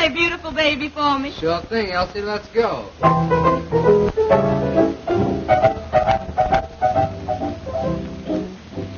play Beautiful Baby for me? Sure thing, Elsie. Let's go.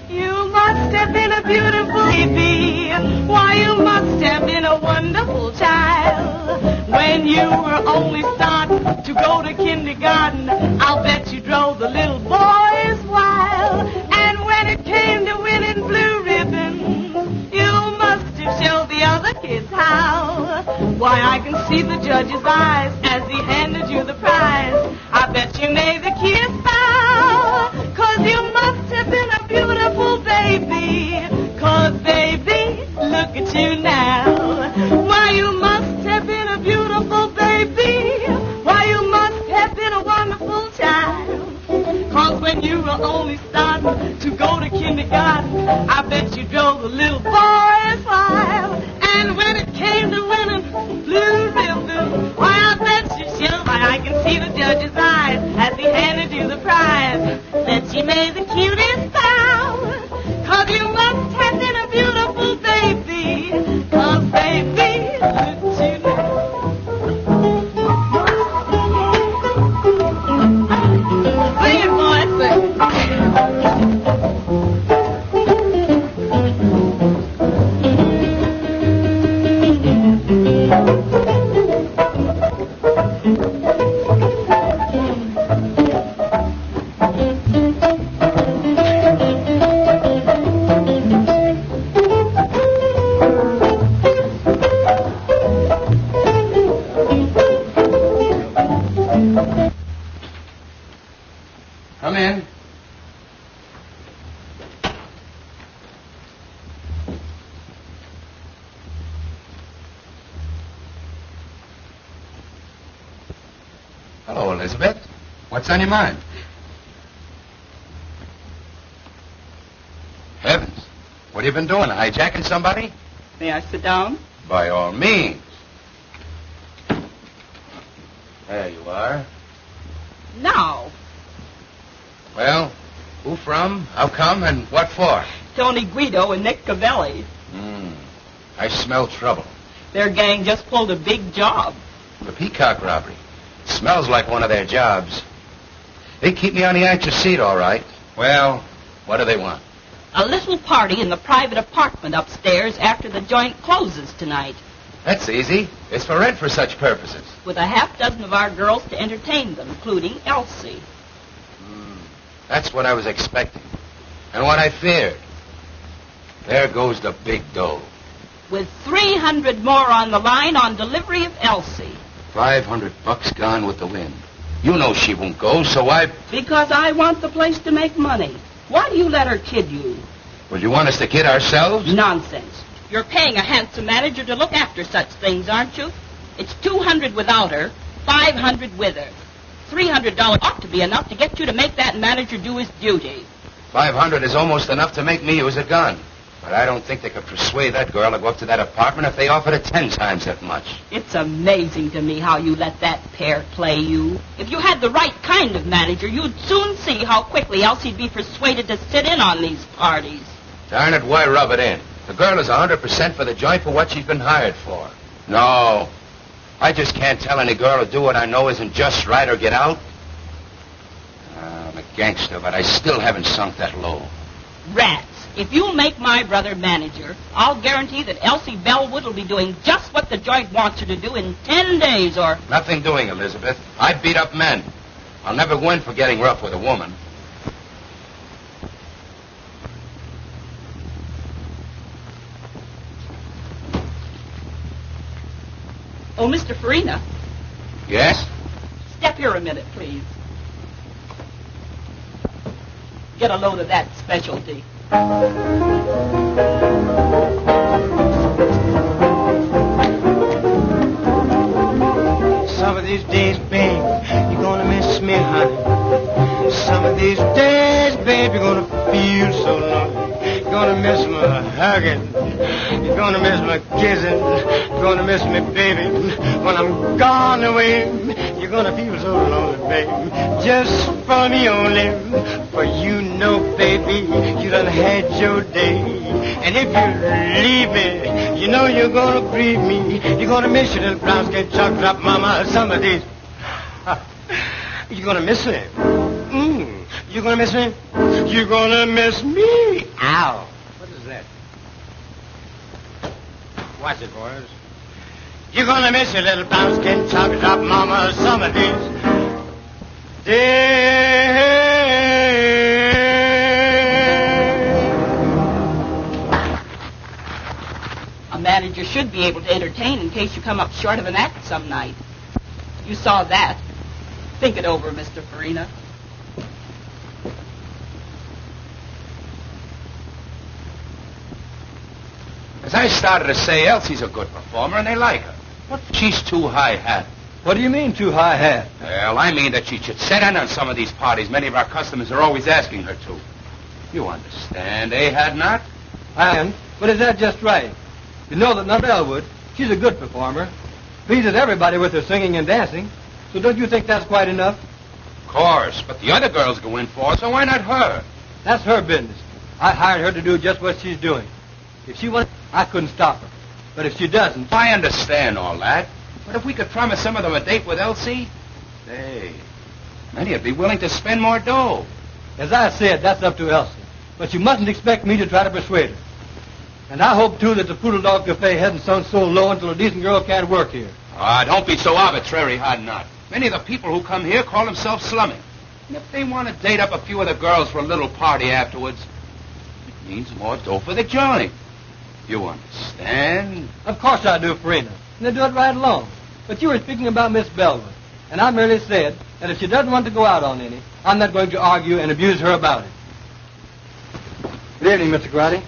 You must have been a beautiful baby. Why, you must have been a wonderful child. When you were only starting to go to kindergarten, I'll bet you drove the little boys wild. And when it came to winning blue ribbons, you must have showed the other kids how. Why, I can see the judge's eyes as he handed you the prize. I bet you made the kids bow, 'cause you must have been a beautiful baby. 'Cause baby, look at you now. Why, you must have been a beautiful baby. Why, you must have been a wonderful child. 'Cause when you were only starting to go to kindergarten, I bet you drove the little boys wild. And when it came to winning blue ribbon, why, I bet you showed. Why, I can see the judge's eyes as he handed you the prize. That you made the cutest bow, 'cause you must have been a beautiful baby. 'Cause baby, look at you now. Sing it, boy, sing. Come in. Hello, Elizabeth. What's on your mind? Heavens. What have you been doing? Hijacking somebody? May I sit down? By all means. There you are. Now. Well, who from, how come, and what for? Tony Guido and Nick Cavelli. I smell trouble. Their gang just pulled a big job. The peacock robbery. Smells like one of their jobs. They keep me on the edge of seat, all right. Well, what do they want? A little party in the private apartment upstairs after the joint closes tonight. That's easy. It's for rent for such purposes. With a half dozen of our girls to entertain them, including Elsie. That's what I was expecting. And what I feared. There goes the big dough. With 300 more on the line on delivery of Elsie. $500 gone with the wind. You know she won't go, so Because I want the place to make money. Why do you let her kid you? Well, you want us to kid ourselves? Nonsense. You're paying a handsome manager to look after such things, aren't you? It's $200 without her, $500 with her. $300 ought to be enough to get you to make that manager do his duty. $500 is almost enough to make me use a gun. But I don't think they could persuade that girl to go up to that apartment if they offered her 10 times that much. It's amazing to me how you let that pair play you. If you had the right kind of manager, you'd soon see how quickly Elsie'd be persuaded to sit in on these parties. Darn it, why rub it in? The girl is 100% for the joint for what she's been hired for. No. I just can't tell any girl to do what I know isn't just right or get out. I'm a gangster, but I still haven't sunk that low. Rats. If you'll make my brother manager, I'll guarantee that Elsie Bellwood will be doing just what the joint wants her to do in 10 days or... Nothing doing, Elizabeth. I beat up men. I'll never go in for getting rough with a woman. Oh, Mr. Farina. Yes? Step here a minute, please. Get a load of that specialty. Some of these days, babe, you're gonna miss me, honey. Some of these days, babe, you're gonna feel so lonely. You're gonna miss my hugging. You're gonna miss my kissing. You're gonna miss me, baby. When I'm gone away, you're gonna feel so lonely, baby. Just for me only. For you know, baby, you done had your day. And if you leave me, you know you're gonna grieve me. You're gonna miss your little brown skin chocolate drop mama some of these. You're gonna miss me. You're gonna miss me? You're gonna miss me. Ow. What is that? Watch it, boys. You're gonna miss your little brown skin chocolate drop mama some of these days. A manager should be able to entertain in case you come up short of an act some night. You saw that. Think it over, Mr. Farina. As I started to say, Elsie's a good performer, and they like her. But she's too high-hat. What do you mean, too high-hat? Well, I mean that she should sit in on some of these parties many of our customers are always asking her to. You understand, eh, Hadnott? But is that just right? You know that not Bellwood, she's a good performer. Pleases everybody with her singing and dancing. So don't you think that's quite enough? Of course, but the other girls go in for it, so why not her? That's her business. I hired her to do just what she's doing. If she wants, I couldn't stop her. But if she doesn't... I understand all that. But if we could promise some of them a date with Elsie, hey, many would be willing to spend more dough. As I said, that's up to Elsie. But you mustn't expect me to try to persuade her. And I hope, too, that the Poodle Dog Cafe hasn't sunk so low until a decent girl can't work here. Ah, don't be so arbitrary, Hadnott. Many of the people who come here call themselves slumming. And if they want to date up a few of the girls for a little party afterwards, it means more dough for the joint. You understand? Of course I do, Farina. And they do it right along. But you were speaking about Miss Bellwood. And I merely said that if she doesn't want to go out on any, I'm not going to argue and abuse her about it. Good evening, Mr. Garotti.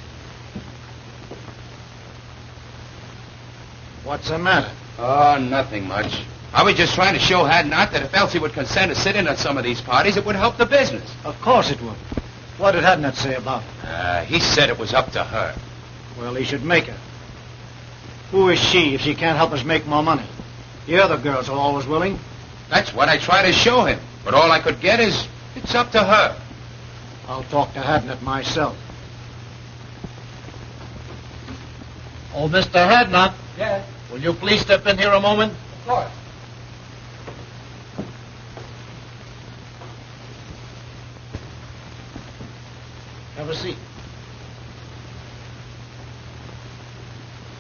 What's the matter? Oh, nothing much. I was just trying to show Hadnott that if Elsie would consent to sit in on some of these parties, it would help the business. Of course it would. What did Hadnott say about it? He said it was up to her. Well, he should make her. Who is she if she can't help us make more money? The other girls are always willing. That's what I try to show him. But all I could get is, it's up to her. I'll talk to Hadnott myself. Oh, Mr. Hadnott. Yes? Will you please step in here a moment? Of course. Have a seat.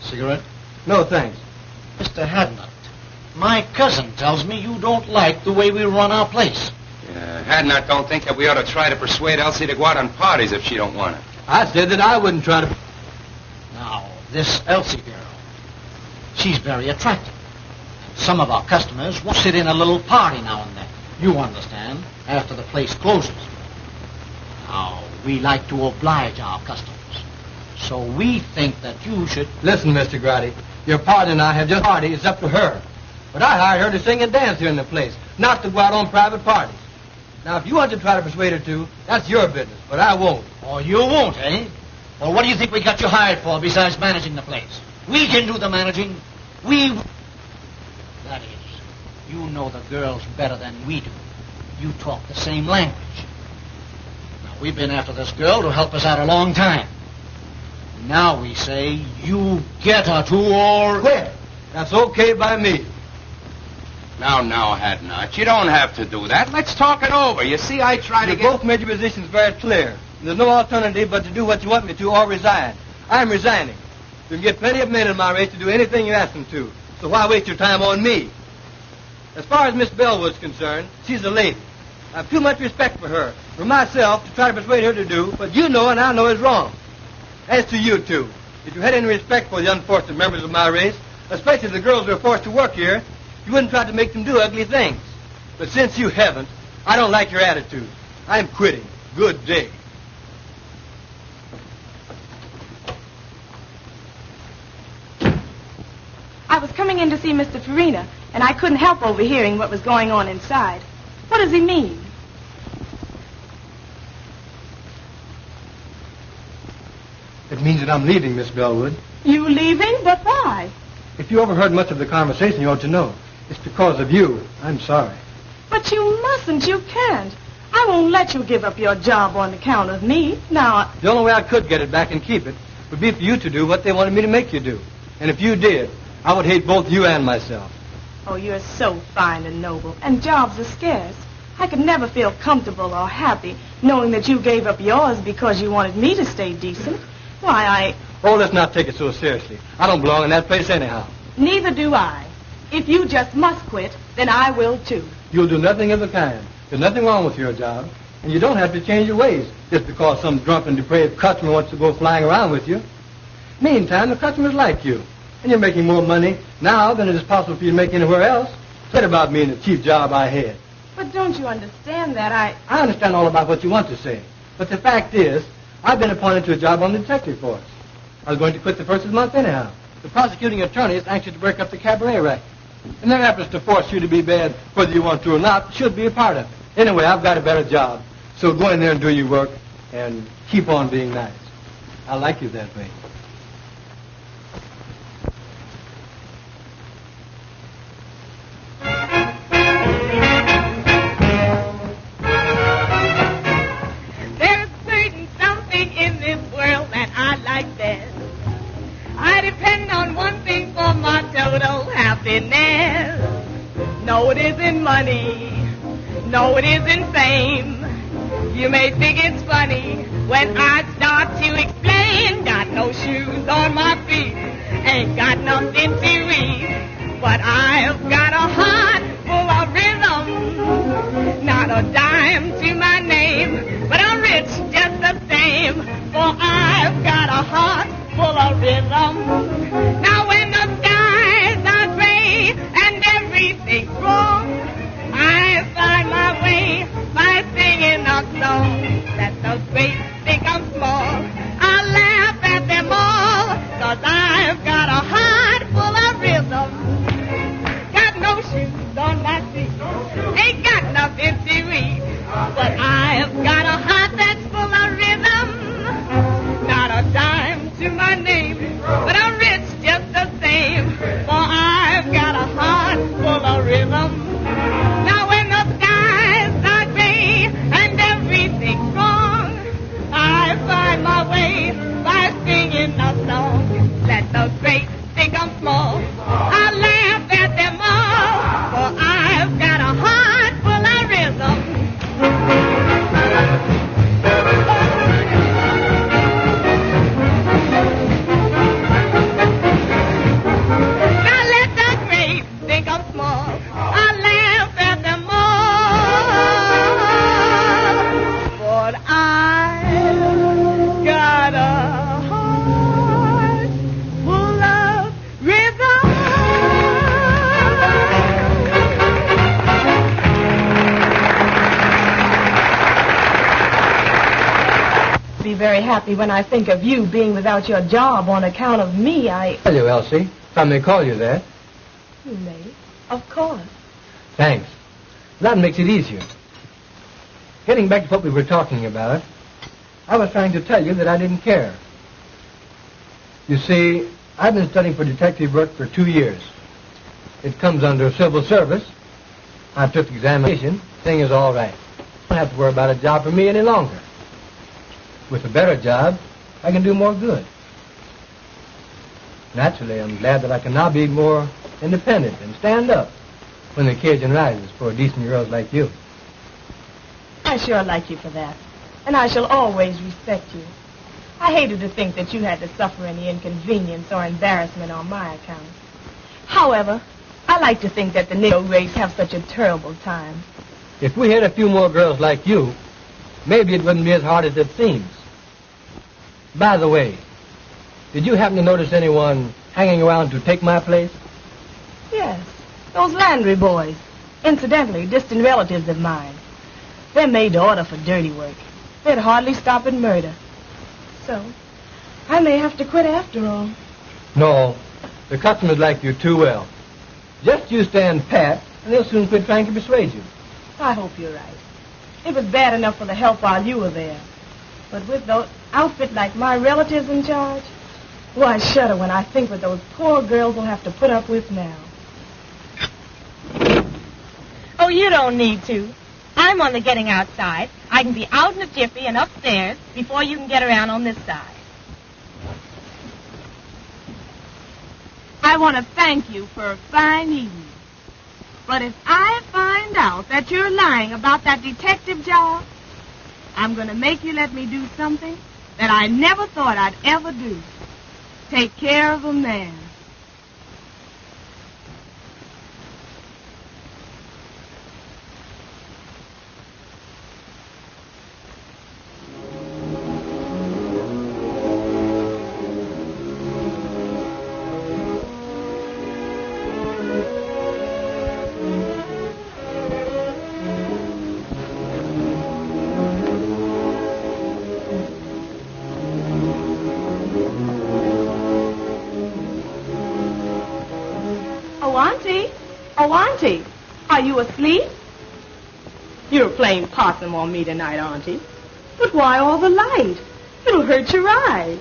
Cigarette? No, thanks. Mr. Hadnott, my cousin tells me you don't like the way we run our place. Hadnott don't think that we ought to try to persuade Elsie to go out on parties if she don't want it. I said that I wouldn't try to... Now, this Elsie girl, she's very attractive. Some of our customers will sit in a little party now and then. You understand, after the place closes. Now, we like to oblige our customers. So we think that you should... Listen, Mr. Garotti, your partner and I have just party. It's up to her. But I hired her to sing and dance here in the place, not to go out on private parties. Now, if you want to try to persuade her to, that's your business, but I won't. Oh, you won't, eh? Well, what do you think we got you hired for besides managing the place? We can do the managing. That is, you know the girls better than we do. You talk the same language. Now, we've been after this girl to help us out a long time. Now we say you get her to or... Quit. That's okay by me. Now, Hadnott, you don't have to do that. Let's talk it over. You see, I try to You get... both made your positions very clear. There's no alternative but to do what you want me to or resign. I'm resigning. You can get plenty of men in my race to do anything you ask them to. So why waste your time on me? As far as Miss Bellwood's concerned, she's a lady. I have too much respect for her, for myself, to try to persuade her to do what you know and I know is wrong. As to you two, if you had any respect for the unfortunate members of my race, especially the girls who are forced to work here, you wouldn't try to make them do ugly things. But since you haven't, I don't like your attitude. I'm quitting. Good day. I was coming in to see Mr. Farina, and I couldn't help overhearing what was going on inside. What does he mean? It means that I'm leaving, Miss Bellwood. You leaving? But why? If you overheard much of the conversation, you ought to know. It's because of you. I'm sorry. But you mustn't. You can't. I won't let you give up your job on account of me. Now, The only way I could get it back and keep it would be for you to do what they wanted me to make you do. And if you did, I would hate both you and myself. Oh, you're so fine and noble, and jobs are scarce. I could never feel comfortable or happy knowing that you gave up yours because you wanted me to stay decent. Why, Oh, let's not take it so seriously. I don't belong in that place anyhow. Neither do I. If you just must quit, then I will too. You'll do nothing of the kind. There's nothing wrong with your job, and you don't have to change your ways just because some drunken, depraved customer wants to go flying around with you. Meantime, the customers like you, and you're making more money now than it is possible for you to make anywhere else. Forget about me and the cheap job I had. But don't you understand that I understand all about what you want to say, but the fact is, I've been appointed to a job on the detective force. I was going to quit the first of the month anyhow. The prosecuting attorney is anxious to break up the cabaret racket. And their efforts to force you to be bad, whether you want to or not, should be a part of it. Anyway, I've got a better job. So go in there and do your work and keep on being nice. I like you that way. there's certain something in this world that I like best. I depend on one thing for my total happiness. No, it isn't money. No, it isn't fame. You may think it's funny when I start to explain. Got no shoes on my feet, ain't got nothing to eat, but I've got a heart full of rhythm. Not a dime to my name, but I'm rich just the same, for I've got a heart full of rhythm. Now when the skies are gray and everything's wrong, I find my way by singing a song. That the great think I'm small, I laugh at them all, 'cause I've got a heart full of rhythm. Got no shoes on my feet, ain't got nothing to eat, but I've got a heart that's full of rhythm. Not a dime to my name, but I'm rich just the same, for I've got a heart full of rhythm. Now when the skies are gray and everything's wrong, I find my way by singing a song. Let the great think I'm small, I laugh at them all, for I've got a heart full of rhythm. Now let the great think I'm small, I laugh at them all, but I've got a heart full of rhythm. Be very happy when I think of you being without your job on account of me. Tell you, Elsie, if I may call you that. You may, of course. Thanks. That makes it easier. Getting back to what we were talking about, I was trying to tell you that I didn't care. You see, I've been studying for detective work for 2 years. It comes under civil service. I took the examination. Thing is all right. I don't have to worry about a job for me any longer. With a better job, I can do more good. Naturally, I'm glad that I can now be more independent and stand up when the occasion rises for decent girls like you. I sure like you for that, and I shall always respect you. I hated to think that you had to suffer any inconvenience or embarrassment on my account. However, I like to think that the Negro race have such a terrible time. If we had a few more girls like you, maybe it wouldn't be as hard as it seems. By the way, did you happen to notice anyone hanging around to take my place? Yes, those Landry boys. Incidentally, distant relatives of mine. They're made to order for dirty work. They'd hardly stop at murder. So, I may have to quit after all. No, the customers like you too well. Just you stand pat, and they'll soon quit trying to persuade you. I hope you're right. It was bad enough for the help while you were there. But with those outfit like my relatives in charge, well, I shudder when I think what those poor girls will have to put up with now. Oh, you don't need to. I'm on the getting outside. I can be out in a jiffy and upstairs before you can get around on this side. I want to thank you for a fine evening. But if I find out that you're lying about that detective job, I'm going to make you let me do something that I never thought I'd ever do. Take care of a man. Oh, Auntie, are you asleep? You're playing possum on me tonight, Auntie. But why all the light? It'll hurt your eyes.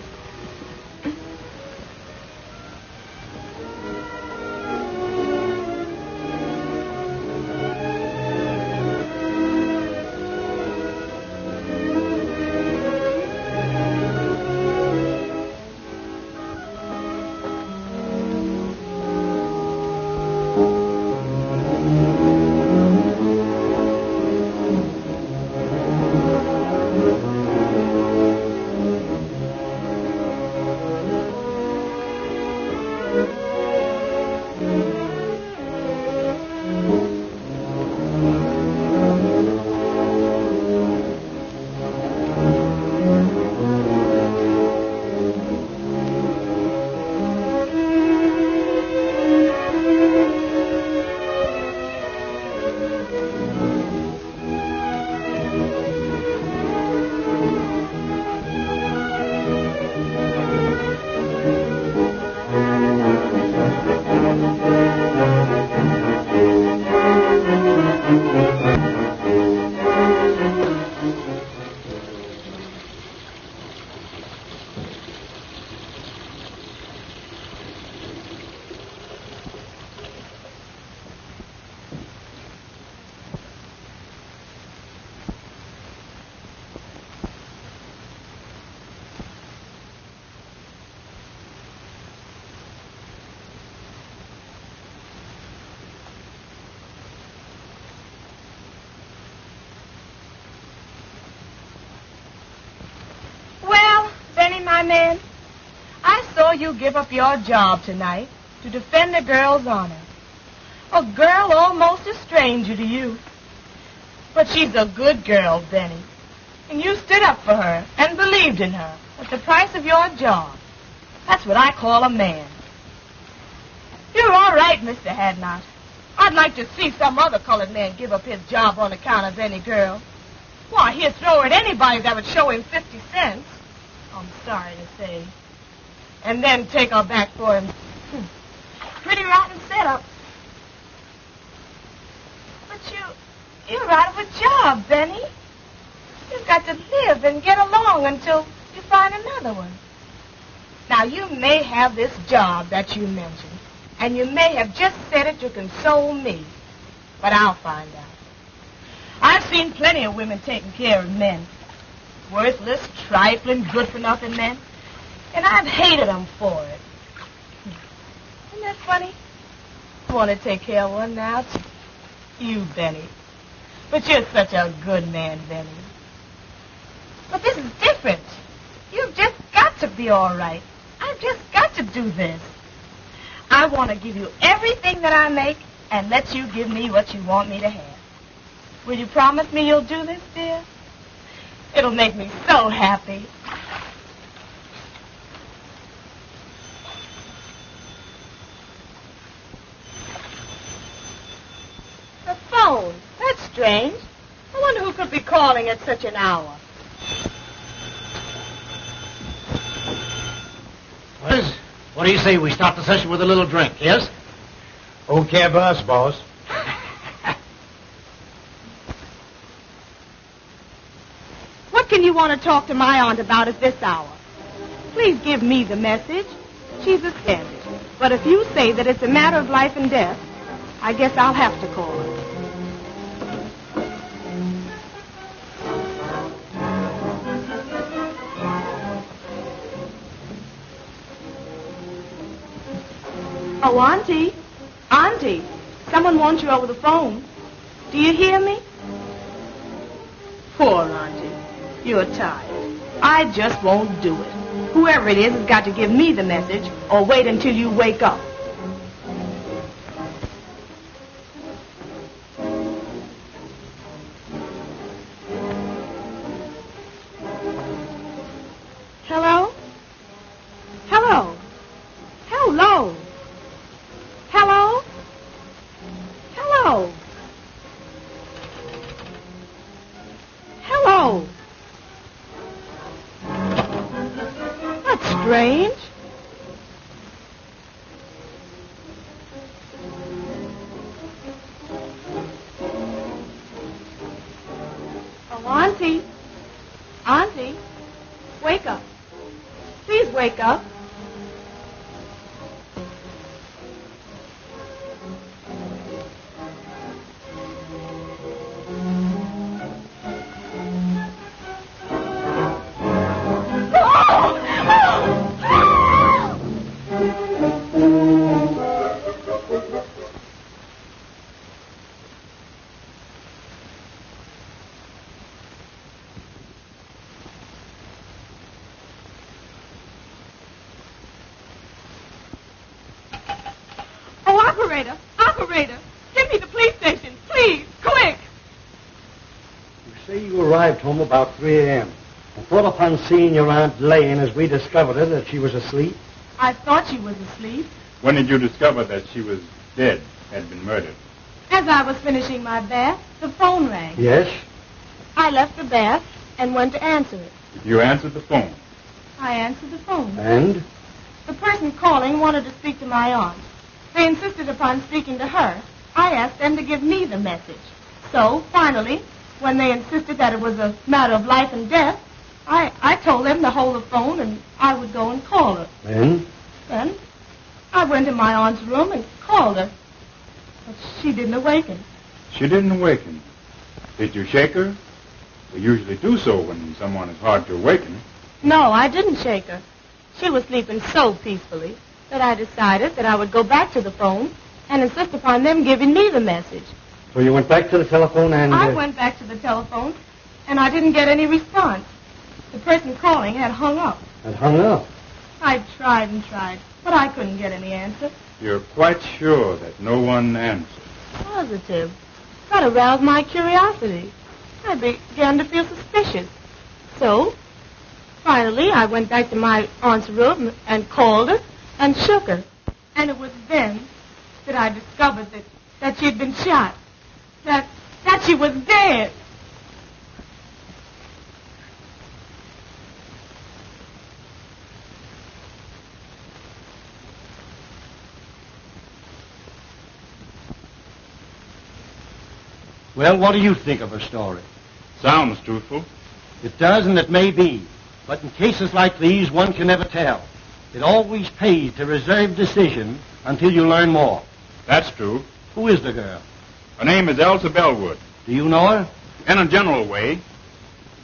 My man, I saw you give up your job tonight to defend a girl's honor. A girl almost a stranger to you. But she's a good girl, Benny. And you stood up for her and believed in her at the price of your job. That's what I call a man. You're all right, Mr. Hadnott. I'd like to see some other colored man give up his job on account of any girl. Why, he'd throw at anybody that would show him 50 cents. I'm sorry to say. And then take her back for him. Pretty rotten setup. But you're out of a job, Benny. You've got to live and get along until you find another one. Now, you may have this job that you mentioned, and you may have just said it to console me, but I'll find out. I've seen plenty of women taking care of men. Worthless, trifling, good-for-nothing men. And I've hated them for it. Isn't that funny? I want to take care of one now. You, Benny. But you're such a good man, Benny. But this is different. You've just got to be all right. I've just got to do this. I want to give you everything that I make and let you give me what you want me to have. Will you promise me you'll do this, dear? It'll make me so happy. The phone. That's strange. I wonder who could be calling at such an hour. Liz, what do you say we start the session with a little drink, yes? Okay, boss. What can you want to talk to my aunt about at this hour? Please give me the message. She's offended. But if you say that it's a matter of life and death, I guess I'll have to call her. Oh, Auntie. Auntie, someone wants you over the phone. Do you hear me? Poor Auntie. You're tired. I just won't do it. Whoever it is has got to give me the message or wait until you wake up. Hello? Hello? Hello? Hello? Hello? Hello? That's strange. Oh, Auntie. Auntie, wake up. Please wake up. Operator, give me the police station, please, quick. You say you arrived home about 3 a.m. and thought upon seeing your Aunt laying as we discovered her that she was asleep? I thought she was asleep. When did you discover that she was dead, had been murdered? As I was finishing my bath, the phone rang. Yes? I left the bath and went to answer it. You answered the phone. I answered the phone. And? The person calling wanted to speak to my aunt. They insisted upon speaking to her. I asked them to give me the message. So, finally, when they insisted that it was a matter of life and death, I told them to hold the phone and I would go and call her. Then? Then I went to my aunt's room and called her. But she didn't awaken. She didn't awaken. Did you shake her? We usually do so when someone is hard to awaken. No, I didn't shake her. She was sleeping so peacefully that I decided that I would go back to the phone and insist upon them giving me the message. So you went back to the telephone and... I went back to the telephone, and I didn't get any response. The person calling had hung up. Had hung up? I tried and tried, but I couldn't get any answer. You're quite sure that no one answered? Positive. That aroused my curiosity. I began to feel suspicious. So, finally, I went back to my aunt's room and called her and shook her. And it was then that I discovered that she had been shot. That she was dead. Well, what do you think of her story? Sounds truthful. It does, and it may be. But in cases like these, one can never tell. It always pays to reserve decision until you learn more. That's true. Who is the girl? Her name is Elsie Bellwood. Do you know her? In a general way.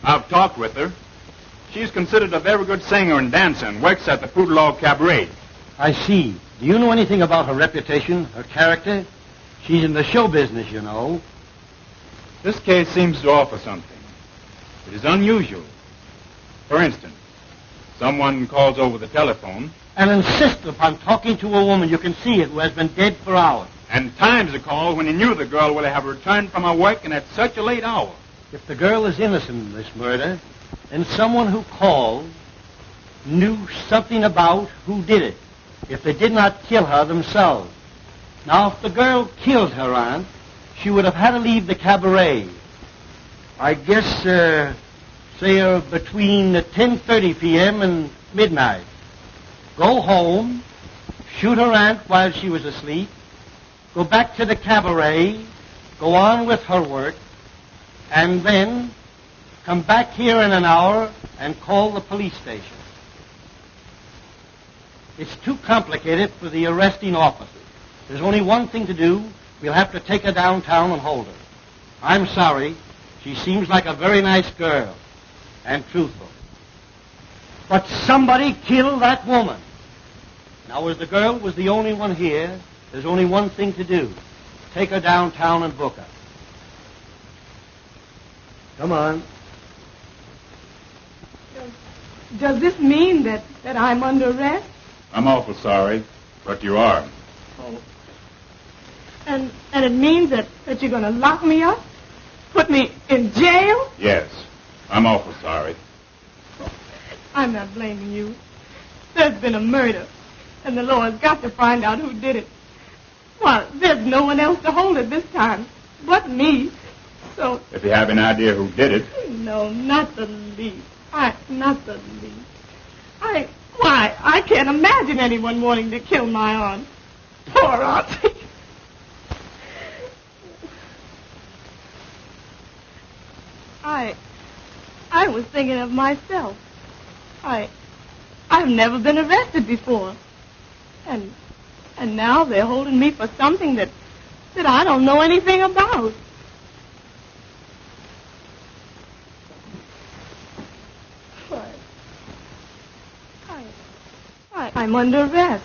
I've talked with her. She's considered a very good singer and dancer and works at the Poodle Cabaret. I see. Do you know anything about her reputation, her character? She's in the show business, you know. This case seems to offer something. It is unusual. For instance, someone calls over the telephone and insists upon talking to a woman you can see it who has been dead for hours. And times the call when he knew the girl would have returned from her work and at such a late hour. If the girl is innocent in this murder, then someone who called knew something about who did it, if they did not kill her themselves. Now, if the girl killed her aunt, she would have had to leave the cabaret. I guess, say, between 10:30 p.m. and midnight. Go home, shoot her aunt while she was asleep, go back to the cabaret, go on with her work, and then come back here in an hour and call the police station. It's too complicated for the arresting officers. There's only one thing to do. We'll have to take her downtown and hold her. I'm sorry. She seems like a very nice girl and truthful. But somebody killed that woman. Now, as the girl was the only one here, there's only one thing to do. Take her downtown and book her. Come on. Does this mean that I'm under arrest? I'm awful sorry, but you are. Oh. And it means that you're going to lock me up? Put me in jail? Yes, I'm awful sorry. I'm not blaming you. There's been a murder, and the law has got to find out who did it. Well, there's no one else to hold it this time but me. So... If you have an idea who did it... No, not the least. Not the least. I can't imagine anyone wanting to kill my aunt. Poor auntie. I was thinking of myself. I've never been arrested before. And now they're holding me for something that I don't know anything about. I'm under arrest.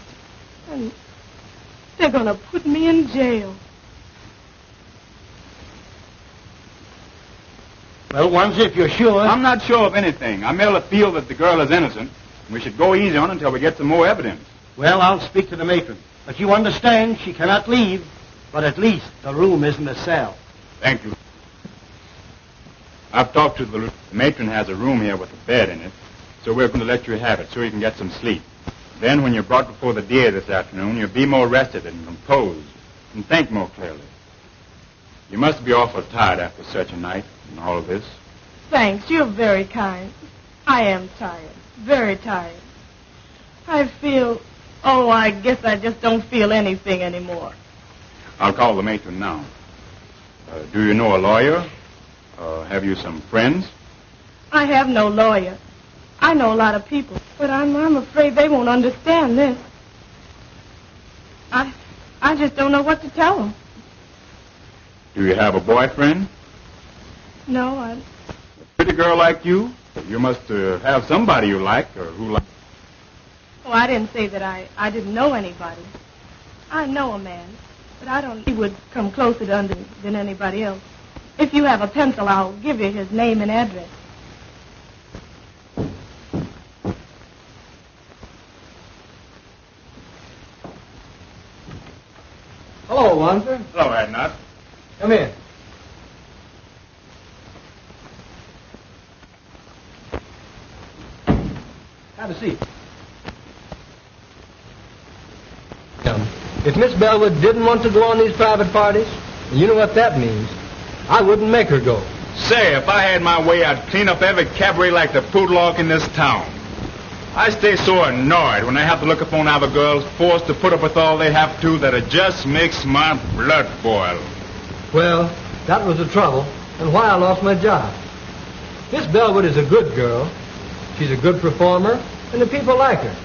And they're going to put me in jail. Well, Wanzer, if you're sure... I'm not sure of anything. I merely feel that the girl is innocent. We should go easy on her until we get some more evidence. Well, I'll speak to the matron. But you understand, she cannot leave. But at least the room isn't a cell. Thank you. I've talked to the matron has a room here with a bed in it, so we're going to let you have it so you can get some sleep. Then when you're brought before the DA this afternoon, you'll be more rested and composed and think more clearly. You must be awful tired after such a night and all of this. Thanks. You're very kind. I am tired. Very tired. I feel... Oh, I guess I just don't feel anything anymore. I'll call the matron now. Do you know a lawyer? Have you some friends? I have no lawyer. I know a lot of people, but I'm afraid they won't understand this. I just don't know what to tell them. Do you have a boyfriend? No, A pretty girl like you? You must have somebody you like or who like... Oh, I didn't say that I didn't know anybody. I know a man, but I don't... He would come closer to under than anybody else. If you have a pencil, I'll give you his name and address. Hello, Wanzer. Hello, Hadnott. Come in. Have a seat. If Miss Bellwood didn't want to go on these private parties, and you know what that means, I wouldn't make her go. Say, if I had my way, I'd clean up every cabaret like the poodlock in this town. I stay so annoyed when I have to look upon other girls forced to put up with all they have to that it just makes my blood boil. Well, that was the trouble, and why I lost my job. Miss Bellwood is a good girl. She's a good performer, and the people like her.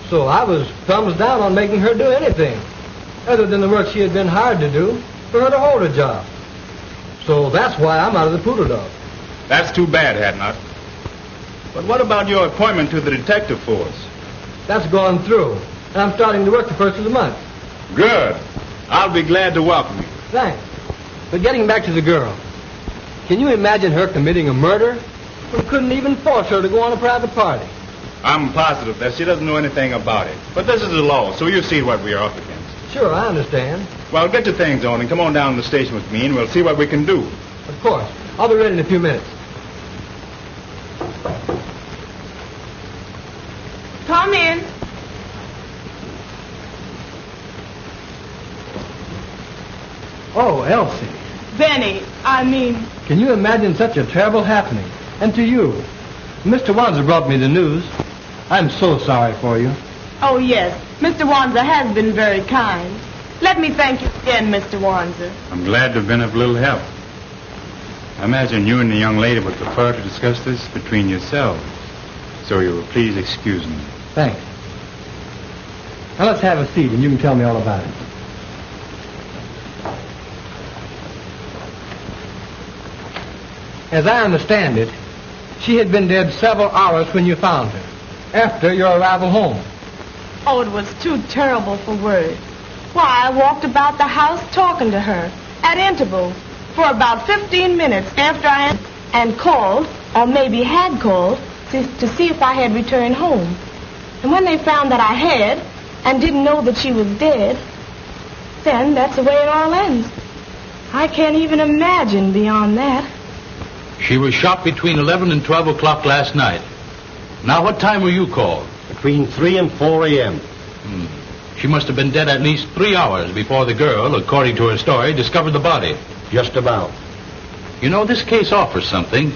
So I was thumbs down on making her do anything, other than the work she had been hired to do, for her to hold a job. So that's why I'm out of the poodle dog. That's too bad, Hadnott. But what about your appointment to the detective force? That's gone through, and I'm starting to work the first of the month. Good. I'll be glad to welcome you. Thanks. But getting back to the girl, can you imagine her committing a murder? We couldn't even force her to go on a private party. I'm positive that she doesn't know anything about it. But this is the law, so you see what we are up against. Sure, I understand. Well, get your things on and come on down to the station with me, and we'll see what we can do. Of course. I'll be ready in a few minutes. Come in. Oh, Elsie. Benny, Can you imagine such a terrible happening? And to you. Mr. Wanzer brought me the news. I'm so sorry for you. Oh, yes. Mr. Wanzer has been very kind. Let me thank you again, Mr. Wanzer. I'm glad to have been of little help. I imagine you and the young lady would prefer to discuss this between yourselves. So you will please excuse me. Thanks. Now let's have a seat and you can tell me all about it. As I understand it, she had been dead several hours when you found her, after your arrival home. Oh, it was too terrible for words. Why, I walked about the house talking to her at intervals for about 15 minutes after and called, or maybe had called, to see if I had returned home. And when they found that I had and didn't know that she was dead, then that's the way it all ends. I can't even imagine beyond that. She was shot between 11 and 12 o'clock last night. Now, what time were you called? Between 3 and 4 a.m. She must have been dead at least 3 hours before the girl, according to her story, discovered the body. Just about. You know, this case offers something.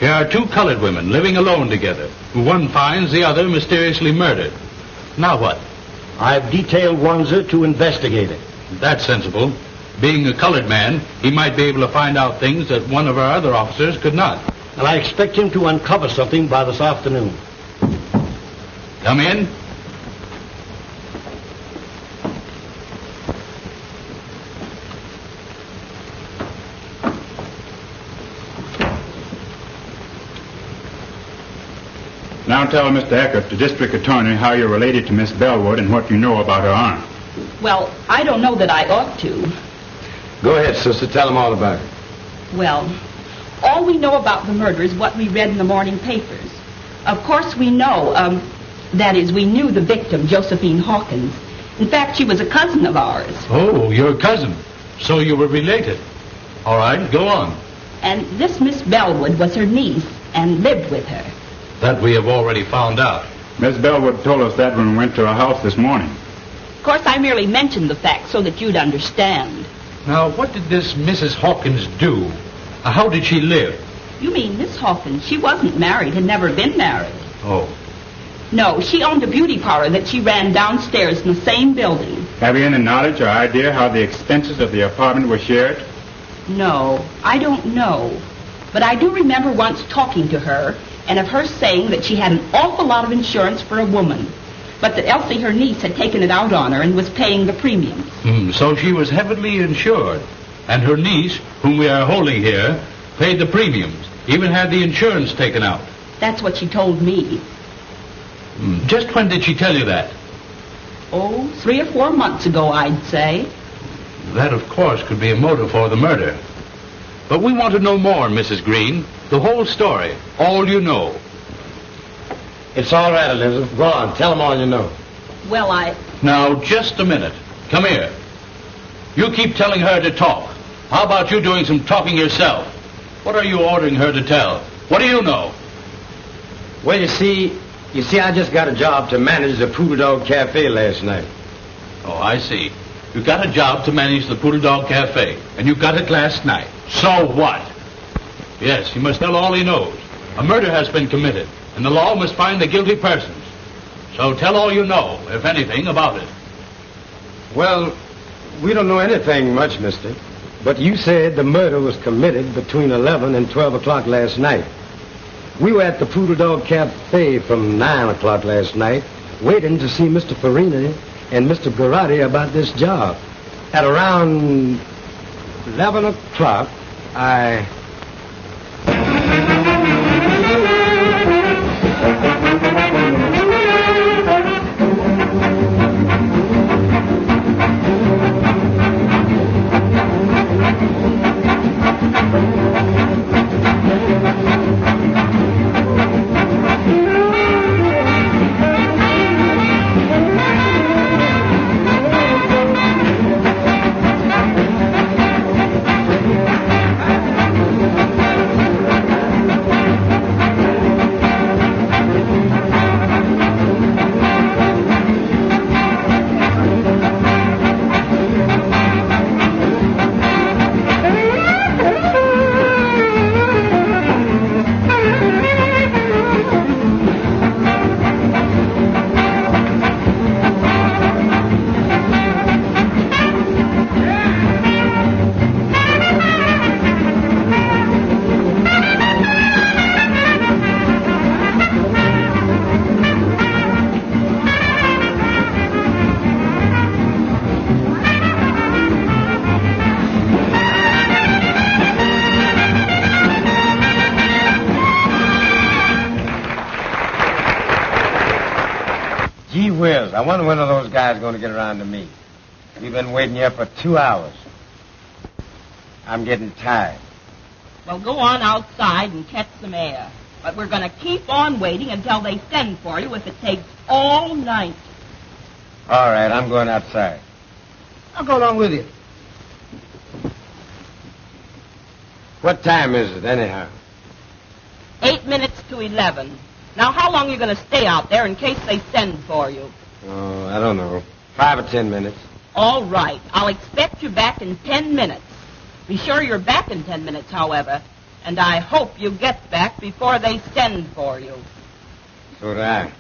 Here are two colored women living alone together, who one finds the other mysteriously murdered. Now what? I've detailed Wanzer to investigate it. That's sensible. Being a colored man, he might be able to find out things that one of our other officers could not. And I expect him to uncover something by this afternoon. Come in. Now tell Mr. Eckert, the district attorney, how you're related to Miss Bellwood and what you know about her aunt. Well, I don't know that I ought to. Go ahead, sister. Tell them all about it. Well, all we know about the murder is what we read in the morning papers. Of course, we know, that is, we knew the victim, Josephine Hawkins. In fact, she was a cousin of ours. Oh, your cousin. So you were related. All right, go on. And this Miss Bellwood was her niece and lived with her. That we have already found out. Miss Bellwood told us that when we went to her house this morning. Of course, I merely mentioned the fact so that you'd understand. Now, what did this Mrs. Hawkins do? How did she live? You mean Miss Hawkins? She wasn't married, had never been married. Oh. No, she owned a beauty parlor that she ran downstairs in the same building. Have you any knowledge or idea how the expenses of the apartment were shared? No, I don't know. But I do remember once talking to her and of her saying that she had an awful lot of insurance for a woman, but that Elsie, her niece, had taken it out on her and was paying the premiums. So she was heavily insured, and her niece, whom we are holding here, paid the premiums, even had the insurance taken out. That's what she told me. Just when did she tell you that? Oh, 3 or 4 months ago, I'd say. That, of course, could be a motive for the murder. But we want to know more, Mrs. Green. The whole story. All you know. It's all right, Elizabeth. Go on. Tell them all you know. Well, Now, just a minute. Come here. You keep telling her to talk. How about you doing some talking yourself? What are you ordering her to tell? What do you know? Well, you see, I just got a job to manage the Poodle Dog Cafe last night. Oh, I see. You got a job to manage the Poodle Dog Cafe, and you got it last night. So what? Yes, he must tell all he knows. A murder has been committed, and the law must find the guilty persons. So tell all you know, if anything, about it. Well, we don't know anything much, mister. But you said the murder was committed between 11 and 12 o'clock last night. We were at the Poodle Dog Cafe from 9 o'clock last night, waiting to see Mr. Farina and Mr. Garotti about this job. At around 11 o'clock, Gee whiz, I wonder when are those guys going to get around to me. We've been waiting here for 2 hours. I'm getting tired. Well, go on outside and catch some air. But we're going to keep on waiting until they send for you if it takes all night. All right, I'm going outside. I'll go along with you. What time is it, anyhow? 8 minutes to 11. Now, how long are you going to stay out there in case they send for you? Oh, I don't know. 5 or 10 minutes. All right. I'll expect you back in 10 minutes. Be sure you're back in 10 minutes, however. And I hope you get back before they send for you. So do I.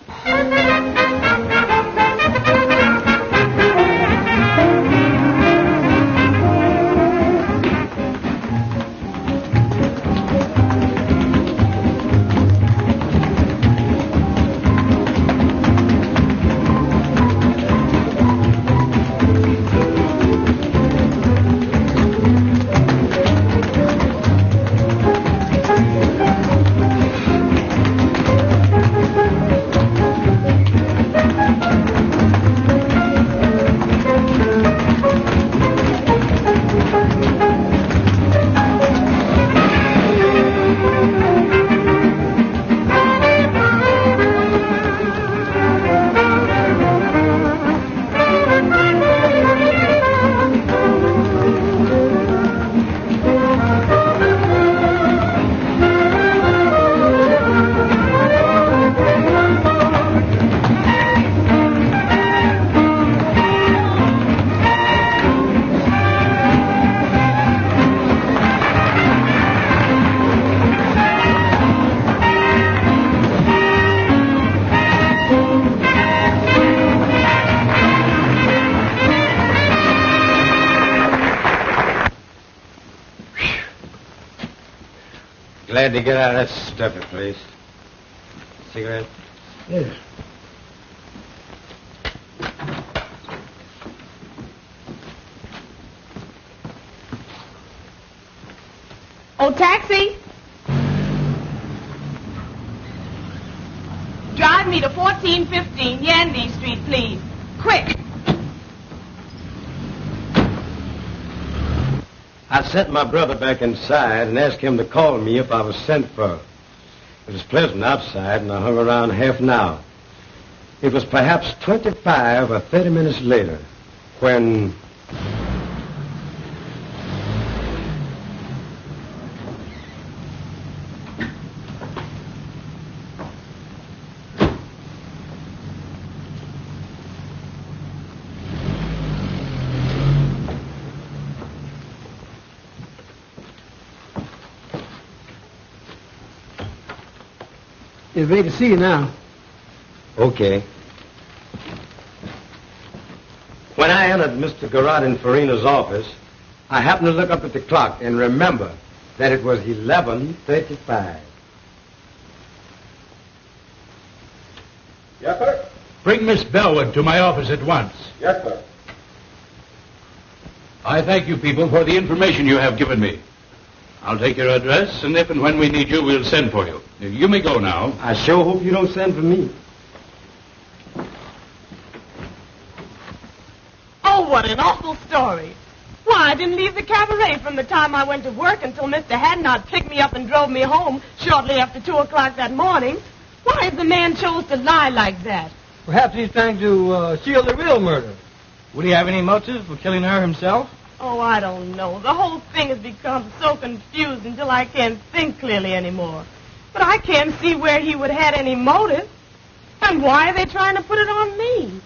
Glad to get out of that stuffy place. Cigarette? Yeah. Oh, taxi! Drive me to 1415 Yandy Street, please. Quick! I sent my brother back inside and asked him to call me if I was sent for. It was pleasant outside, and I hung around half an hour. It was perhaps 25 or 30 minutes later when... It's ready to see you now. Okay. When I entered Mr. Garotti and Farina's office, I happened to look up at the clock and remember that it was 11:35. Yes, sir. Bring Miss Bellwood to my office at once. Yes, sir. I thank you people for the information you have given me. I'll take your address, and if and when we need you, we'll send for you. You may go now. I sure hope you don't send for me. Oh, what an awful story. Why, I didn't leave the cabaret from the time I went to work until Mr. Hadnott picked me up and drove me home shortly after 2 o'clock that morning. Why has the man chose to lie like that? Perhaps he's trying to shield the real murder. Would he have any motive for killing her himself? Oh, I don't know. The whole thing has become so confused until I can't think clearly anymore. But I can't see where he would have had any motive. And why are they trying to put it on me?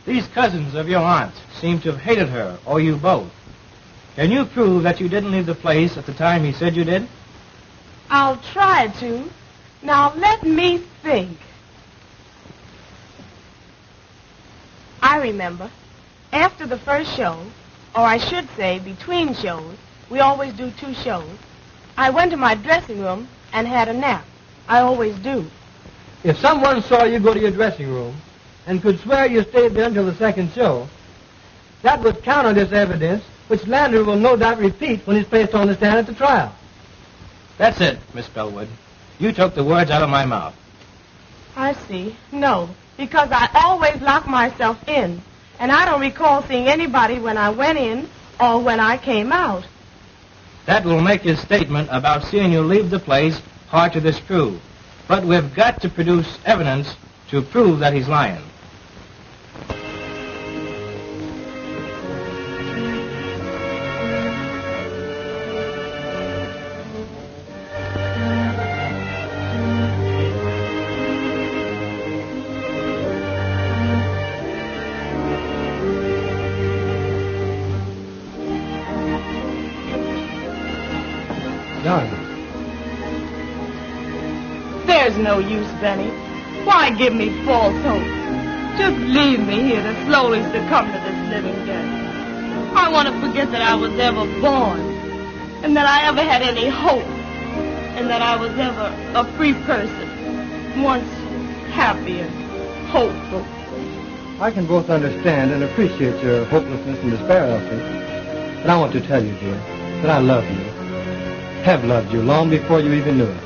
These cousins of your aunt seem to have hated her, or you both. Can you prove that you didn't leave the place at the time he said you did? I'll try to. Now, let me think. I remember. After the first show, or I should say between shows, we always do 2 shows, I went to my dressing room and had a nap. I always do. If someone saw you go to your dressing room and could swear you stayed there until the second show, that would counter this evidence, which Lander will no doubt repeat when he's placed on the stand at the trial. That's it, Miss Bellwood. You took the words out of my mouth. I see. No. because I always lock myself in, and I don't recall seeing anybody when I went in or when I came out. That will make his statement about seeing you leave the place hard to disprove. But we've got to produce evidence to prove that he's lying. There's no use, Benny. Why give me false hope? Just leave me here to slowly succumb to this living death. I want to forget that I was ever born, and that I ever had any hope, and that I was ever a free person, once happy and hopeful. I can both understand and appreciate your hopelessness and despair, Elsie. But I want to tell you, dear, that I love you. Have loved you long before you even knew it.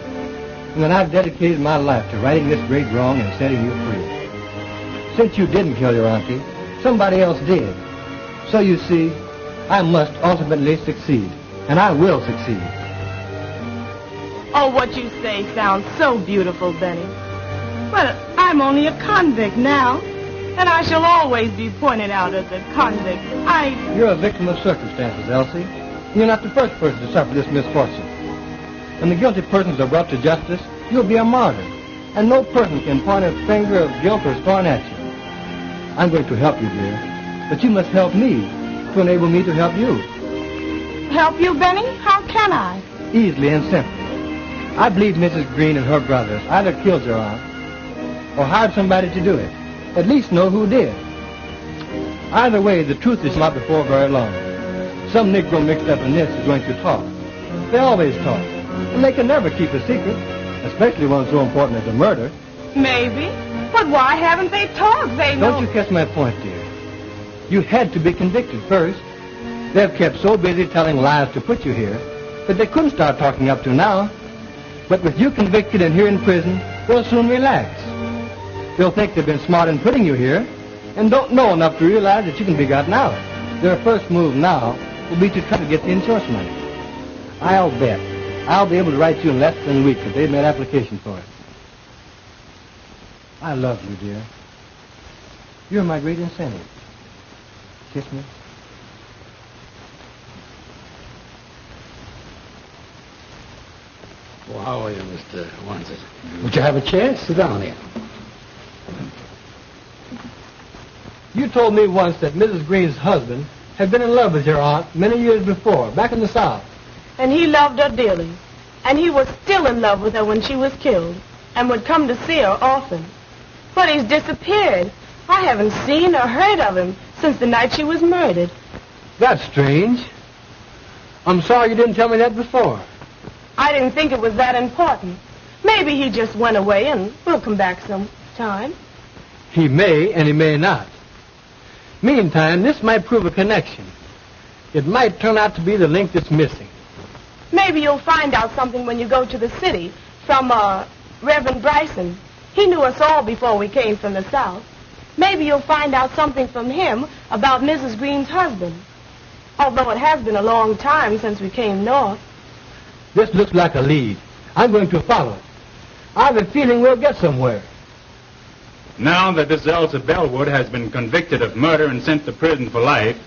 And that I've dedicated my life to righting this great wrong and setting you free. Since you didn't kill your auntie, somebody else did. So you see, I must ultimately succeed. And I will succeed. Oh, what you say sounds so beautiful, Benny. Well, I'm only a convict now, and I shall always be pointed out as a convict. You're a victim of circumstances, Elsie. You're not the first person to suffer this misfortune. When the guilty persons are brought to justice, you'll be a martyr, and no person can point a finger of guilt or scorn at you. I'm going to help you, dear, but you must help me to enable me to help you. Help you, Benny? How can I? Easily and simply. I believe Mrs. Green and her brothers either killed your aunt or hired somebody to do it. At least know who did. Either way, the truth is not before very long. Some Negro mixed up in this is going to talk. They always talk. And they can never keep a secret, especially one so important as a murder. Maybe. But why haven't they talked? They know... Don't you catch my point, dear? You had to be convicted first. They've kept so busy telling lies to put you here that they couldn't start talking up to now. But with you convicted and here in prison, they'll soon relax. They'll think they've been smart in putting you here and don't know enough to realize that you can be gotten out. Their first move now will be to try to get the insurance money. I'll bet I'll be able to write you in less than a week if they've made application for it. I love you, dear. You're my great incentive. Kiss me. Well, how are you, Mr. Wanzer? Would you have a chair? Sit down here. You told me once that Mrs. Green's husband had been in love with your aunt many years before, back in the South. And he loved her dearly. And he was still in love with her when she was killed, and would come to see her often. But he's disappeared. I haven't seen or heard of him since the night she was murdered. That's strange. I'm sorry you didn't tell me that before. I didn't think it was that important. Maybe he just went away and will come back sometime. He may and he may not. Meantime, this might prove a connection. It might turn out to be the link that's missing. Maybe you'll find out something when you go to the city from, Reverend Bryson. He knew us all before we came from the South. Maybe you'll find out something from him about Mrs. Green's husband. Although it has been a long time since we came north. This looks like a lead. I'm going to follow it. I have a feeling we'll get somewhere. Now that this Elsie Bellwood has been convicted of murder and sent to prison for life,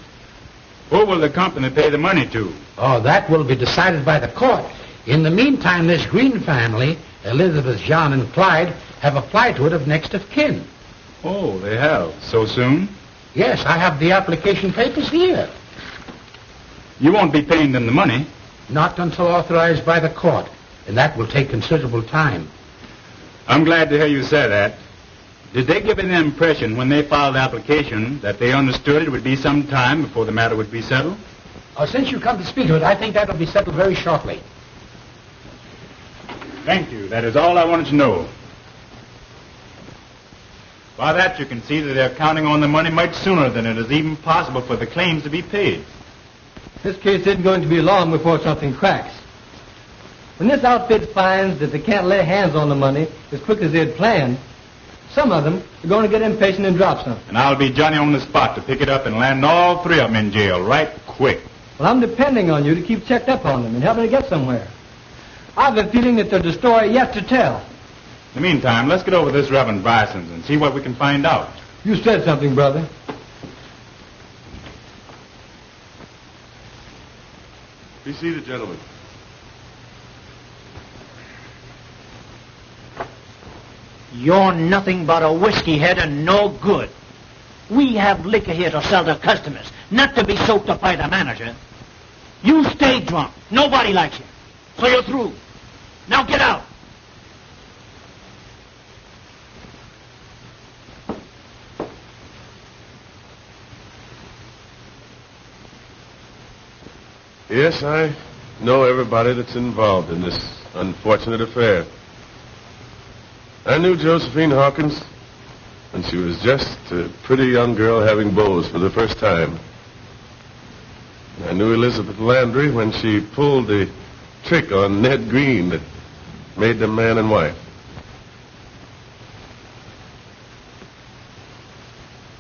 who will the company pay the money to? Oh, that will be decided by the court. In the meantime, this Green family, Elizabeth, John, and Clyde, have applied to it of next of kin. Oh, they have? So soon? Yes, I have the application papers here. You won't be paying them the money? Not until authorized by the court, and that will take considerable time. I'm glad to hear you say that. Did they give an impression when they filed the application that they understood it would be some time before the matter would be settled? Since you come to speak of it, I think that will be settled very shortly. Thank you. That is all I wanted to know. By that, you can see that they're counting on the money much sooner than it is even possible for the claims to be paid. This case isn't going to be long before something cracks. When this outfit finds that they can't lay hands on the money as quick as they had planned, Some of them are going to get impatient and drop something. And I'll be Johnny on the spot to pick it up and land all three of them in jail right quick. Well, I'm depending on you to keep checked up on them and help me to get somewhere. I've a feeling that there's a story yet to tell. In the meantime, let's get over this Reverend Bryson's and see what we can find out. You said something, brother. Be seated, gentlemen. You're nothing but a whiskey head and no good. We have liquor here to sell to customers, not to be soaked up by the manager. You stay drunk. Nobody likes you. So you're through. Now get out. Yes, I know everybody that's involved in this unfortunate affair. I knew Josephine Hawkins when she was just a pretty young girl having beaus for the first time. I knew Elizabeth Landry when she pulled the trick on Ned Green that made them man and wife.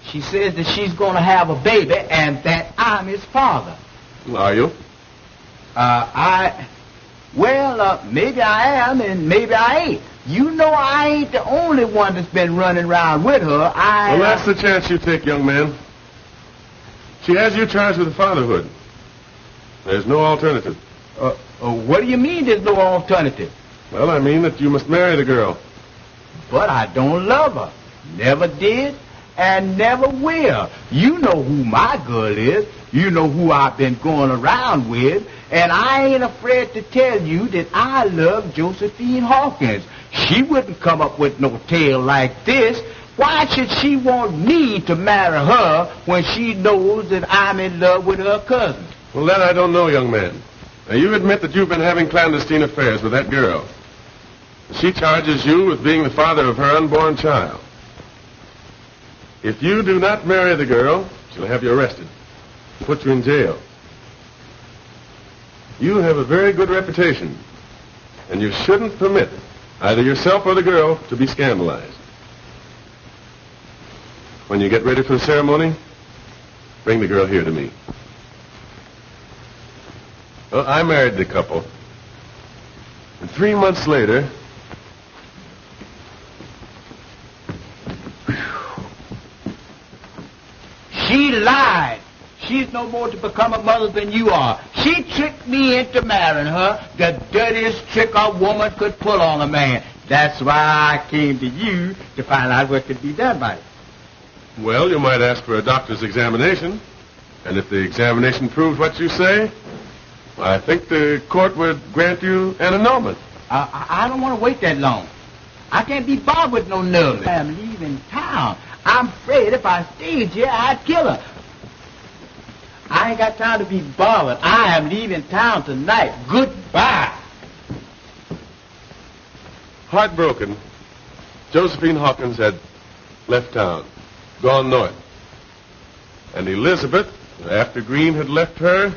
She says that she's going to have a baby and that I'm his father. Are you? Maybe I am and maybe I ain't. You know I ain't the only one that's been running around with her. Well, that's the chance you take, young man. She has you charged with fatherhood. There's no alternative. What do you mean there's no alternative? Well, I mean that you must marry the girl. But I don't love her. Never did and never will. You know who my girl is. You know who I've been going around with. And I ain't afraid to tell you that I love Josephine Hawkins. She wouldn't come up with no tale like this. Why should she want me to marry her when she knows that I'm in love with her cousin? Well, that I don't know, young man. Now, you admit that you've been having clandestine affairs with that girl. She charges you with being the father of her unborn child. If you do not marry the girl, she'll have you arrested, put you in jail. You have a very good reputation, and you shouldn't permit either yourself or the girl to be scandalized. When you get ready for the ceremony, bring the girl here to me. Well, I married the couple. And 3 months later... She lied. She's no more to become a mother than you are. She tricked me into marrying her, the dirtiest trick a woman could pull on a man. That's why I came to you to find out what could be done by it. Well, you might ask for a doctor's examination. And if the examination proves what you say, I think the court would grant you an annulment. I don't want to wait that long. I can't be bothered with no nerves. I'm leaving town. I'm afraid if I stayed here, I'd kill her. I ain't got time to be bothered. I am leaving town tonight. Goodbye. Heartbroken, Josephine Hawkins had left town, gone north. And Elizabeth, after Green had left her,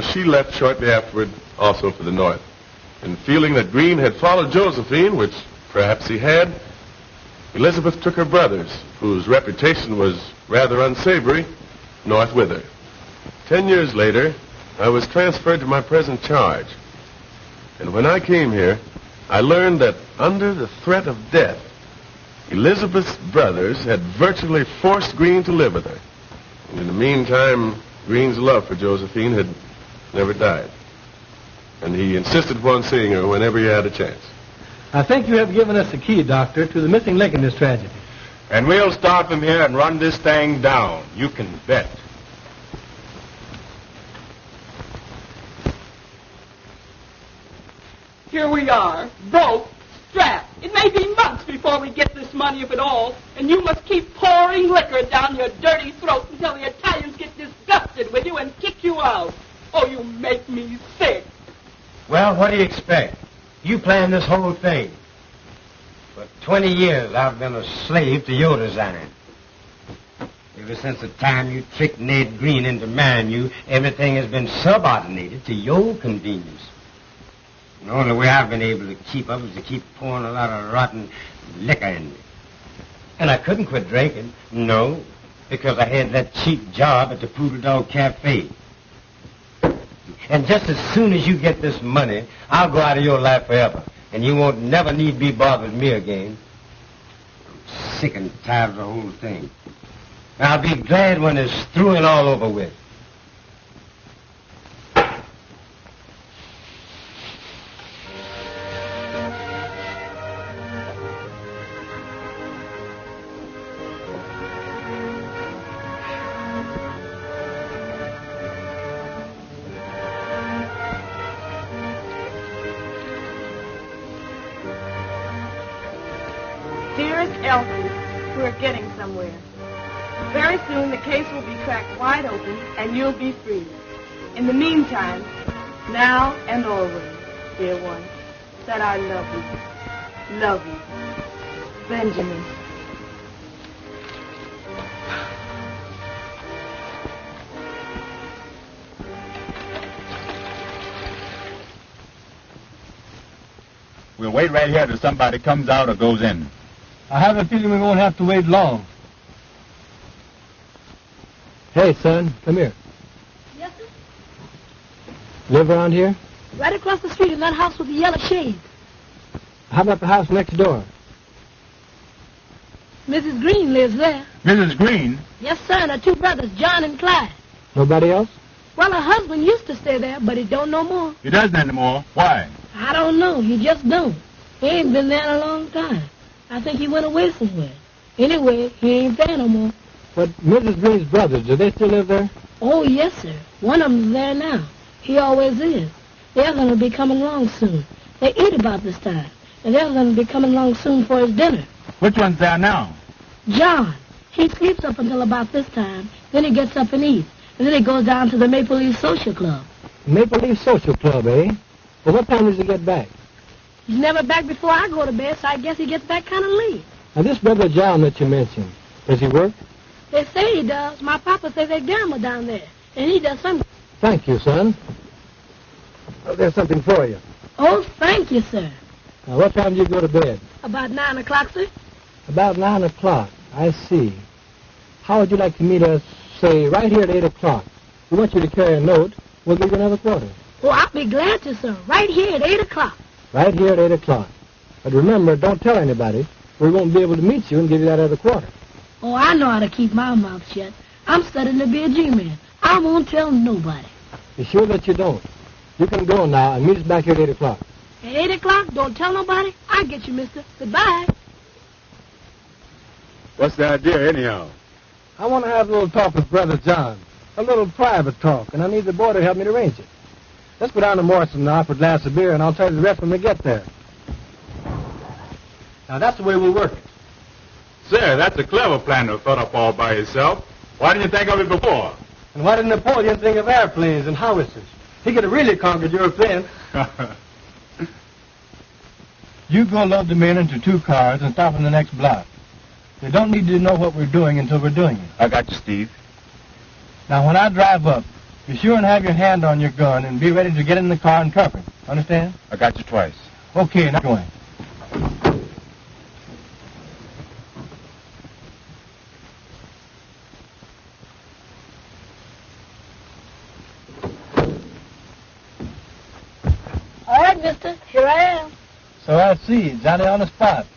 she left shortly afterward also for the north. And feeling that Green had followed Josephine, which perhaps he had, Elizabeth took her brothers, whose reputation was rather unsavory, north with her. 10 years later, I was transferred to my present charge. And when I came here, I learned that under the threat of death, Elizabeth's brothers had virtually forced Green to live with her. And in the meantime, Green's love for Josephine had never died. And he insisted upon seeing her whenever he had a chance. I think you have given us the key, Doctor, to the missing link in this tragedy. And we'll start from here and run this thing down. You can bet. Here we are, broke, strapped. It may be months before we get this money, if at all, and you must keep pouring liquor down your dirty throat until the Italians get disgusted with you and kick you out. Oh, you make me sick. Well, what do you expect? You planned this whole thing. For 20 years, I've been a slave to your design. Ever since the time you tricked Ned Green into marrying you, everything has been subordinated to your convenience. The only way I've been able to keep up is to keep pouring a lot of rotten liquor in me. And I couldn't quit drinking. No, because I had that cheap job at the Poodle Dog Cafe. And just as soon as you get this money, I'll go out of your life forever. And you won't never need be bothered with me again. I'm sick and tired of the whole thing. And I'll be glad when it's through and all over with. Dearest Elsie, we're getting somewhere. Very soon the case will be cracked wide open and you'll be free. In the meantime, now and always, dear one, that I love you. Love you. Benjamin. We'll wait right here till somebody comes out or goes in. I have a feeling we won't have to wait long. Hey, son, come here. Yes, sir? Live around here? Right across the street in that house with the yellow shades. How about the house next door? Mrs. Green lives there. Mrs. Green? Yes, sir, and her two brothers, John and Clyde. Nobody else? Well, her husband used to stay there, but he don't no more. He doesn't anymore. Why? I don't know. He just don't. He ain't been there in a long time. I think he went away somewhere. Anyway, he ain't there no more. But Mrs. Green's brothers, do they still live there? Oh, yes, sir. One of them's there now. He always is. The other one will be coming along soon. They eat about this time. And the other one will be coming along soon for his dinner. Which one's there now? John. He sleeps up until about this time. Then he gets up and eats. And then he goes down to the Maple Leaf Social Club. Maple Leaf Social Club, eh? Well, what time does he get back? He's never back before I go to bed, so I guess he gets back kind of late. Now, this brother John that you mentioned, does he work? They say he does. My papa says they gamble down there. And he does something. Thank you, son. Well, there's something for you. Oh, thank you, sir. Now, what time do you go to bed? About 9 o'clock, sir. About 9 o'clock. I see. How would you like to meet us, say, right here at 8 o'clock? We want you to carry a note. We'll give you another quarter. Oh, I'll be glad to, sir. Right here at 8 o'clock. Right here at 8 o'clock. But remember, don't tell anybody. We won't be able to meet you and give you that other quarter. Oh, I know how to keep my mouth shut. I'm studying to be a G-man. I won't tell nobody. Be sure that you don't. You can go now and meet us back here at 8 o'clock. At 8 o'clock? Don't tell nobody? I'll get you, mister. Goodbye. What's the idea, anyhow? I want to have a little talk with Brother John. A little private talk, and I need the boy to help me to arrange it. Let's go down to Morrison now for a glass of beer, and I'll tell you the rest when we get there. Now, that's the way we'll work it. Sir, that's a clever plan to have thought up all by yourself. Why didn't you think of it before? And why didn't Napoleon think of airplanes and howitzers? He could have really conquered Europe then. You go load the men into 2 cars and stop in the next block. They don't need to know what we're doing until we're doing it. I got you, Steve. Now, when I drive up, be sure and have your hand on your gun and be ready to get in the car and cover it. Understand? I got you twice. Okay, now going. All right, mister. Here I am. So I see. Johnny on the spot.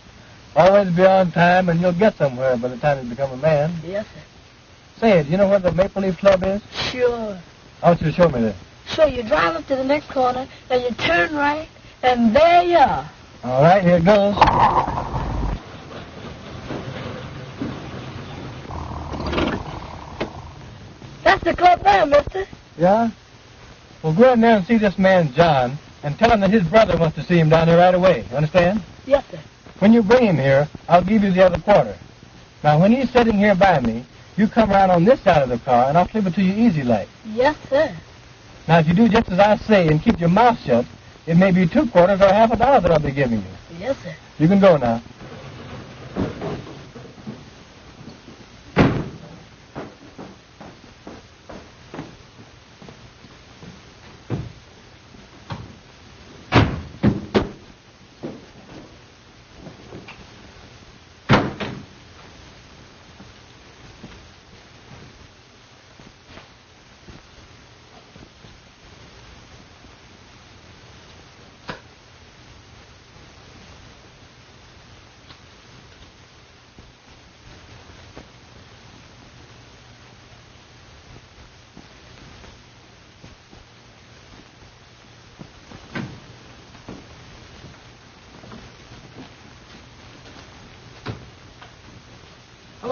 Always be on time, and you'll get somewhere by the time you become a man. Yes, sir. Say, do you know where the Maple Leaf Club is? Sure. I want you to show me that. So you drive up to the next corner, then you turn right, and there you are. All right, here it goes. That's the club there, mister. Yeah? Well, go in there and see this man, John, and tell him that his brother wants to see him down there right away. You understand? Yes, sir. When you bring him here, I'll give you the other quarter. Now, when he's sitting here by me, you come around on this side of the car, and I'll slip it to you easy like. Yes, sir. Now, if you do just as I say and keep your mouth shut, it may be 2 quarters or half $1 that I'll be giving you. Yes, sir. You can go now.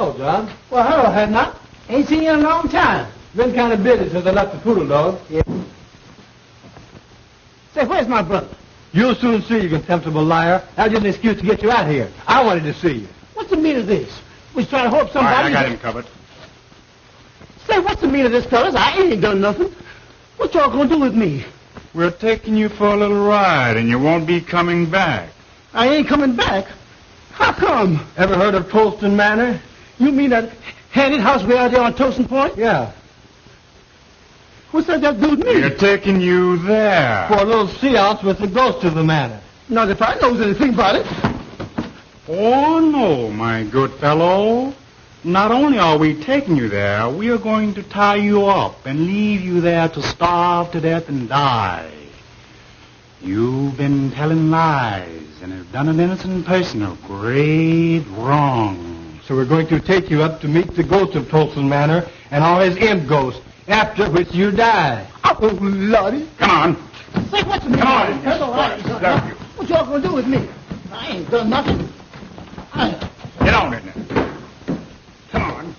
Hello, John. Well, hello, Hadnott. Ain't seen you in a long time. Been kind of busy since I left the poodle dog. Yeah. Say, where's my brother? You'll soon see, you contemptible liar. That was just an excuse to get you out of here. I wanted to see you. What's the meaning of this? We was trying to hope somebody... All right, I got him covered. Say, what's the meaning of this, fellas? I ain't done nothing. What y'all gonna do with me? We're taking you for a little ride, and you won't be coming back. I ain't coming back. How come? Ever heard of Thompson Manor? You mean that handy house way out there on Thompson Point? Yeah. What's that got to do with me? We're taking you there. For a little seance with the ghost of the manor. Not if I knows anything about it. Oh, no, my good fellow. Not only are we taking you there, we are going to tie you up and leave you there to starve to death and die. You've been telling lies and have done an innocent person a great wrong. So we're going to take you up to meet the ghost of Thompson Manor and all his imp ghosts, after which you die. Oh, Lordy. Come on. Say, what's the meaning? Come on. What y'all gonna do with me? I ain't done nothing. Get on, Edna. Come on.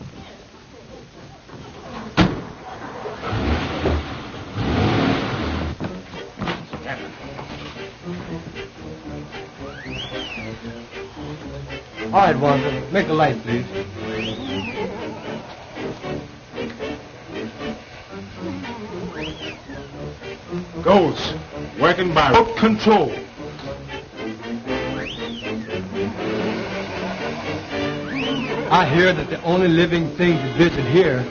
All right, Wanzer. Make the light, please. Ghosts, working by rope control. I hear that the only living things that visit here